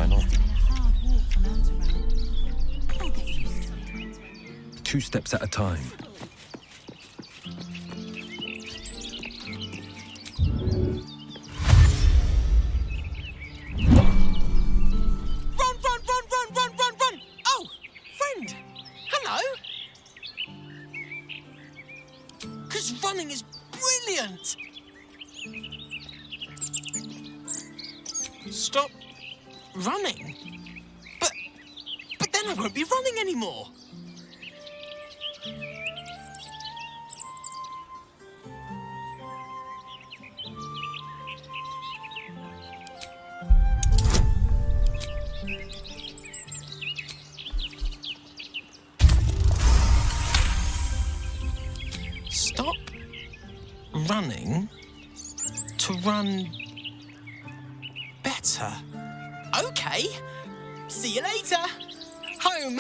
Why not? It's been a hard walk from Outer I'll get used to it. 2 steps at a time. Run! Oh, friend! Hello! 'Cause running is brilliant! Stop running? But then I won't be running anymore! Stop running to run better. Okay. See you later. Home.